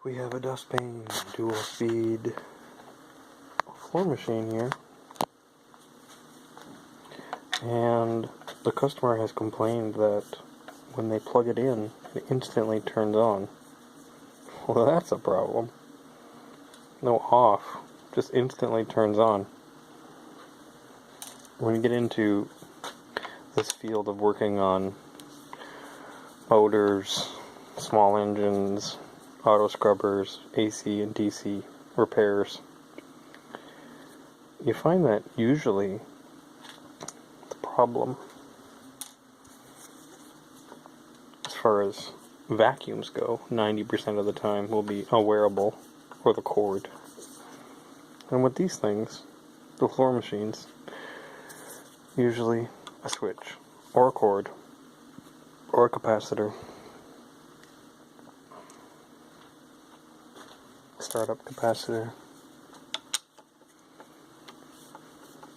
We have a Dustbane dual speed floor machine here, and the customer has complained that when they plug it in, it instantly turns on. Well, that's a problem. No off, just instantly turns on. When you get into this field of working on motors, small engines, auto scrubbers, AC and DC repairs, you find that usually the problem, as far as vacuums go, 90% of the time will be a wearable or the cord. And with these things, the floor machines, usually a switch or a cord or a capacitor. Startup capacitor.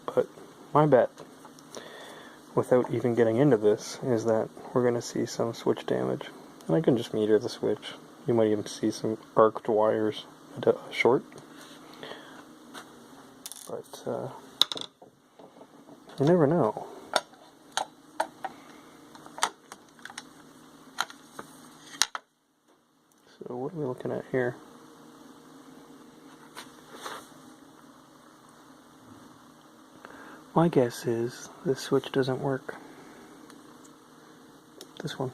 But my bet, without even getting into this, is that we're going to see some switch damage. And I can just meter the switch. You might even see some arced wires short. But you never know. So what are we looking at here? My guess is this switch doesn't work. This one.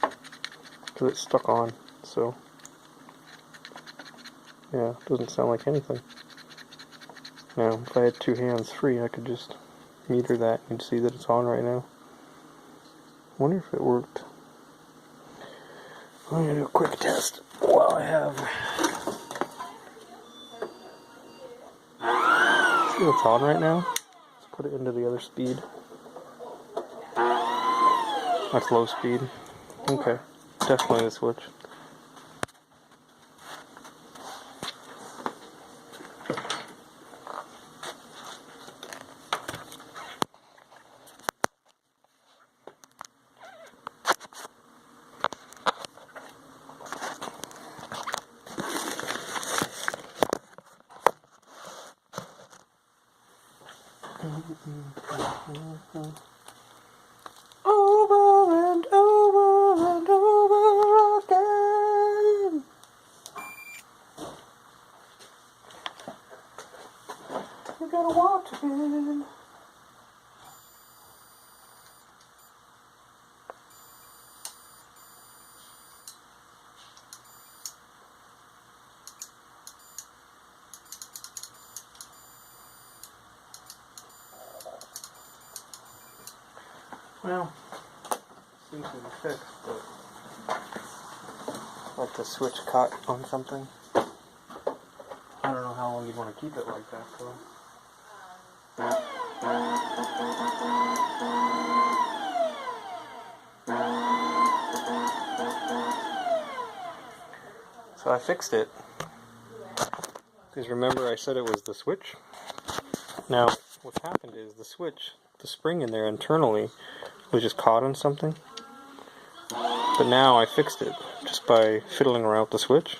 Because it's stuck on, so yeah, it doesn't sound like anything. Now, if I had two hands free, I could just meter that and see that it's on right now. I wonder if it worked. I'm going to do a quick test while I have. See what's on right now? Let's put it into the other speed. That's low speed. Okay, definitely the switch. Over and over and over again. You gotta watch it. Well, seems to be fixed, but like the switch caught on something. I don't know how long you'd want to keep it like that for. So I fixed it. Because remember I said it was the switch? Now, what's happened is the switch, the spring in there internally, was just caught on something. But now I fixed it just by fiddling around with the switch.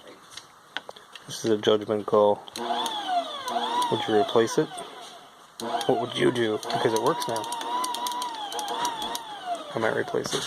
This is a judgment call. Would you replace it? What would you do? Because it works now. I might replace it.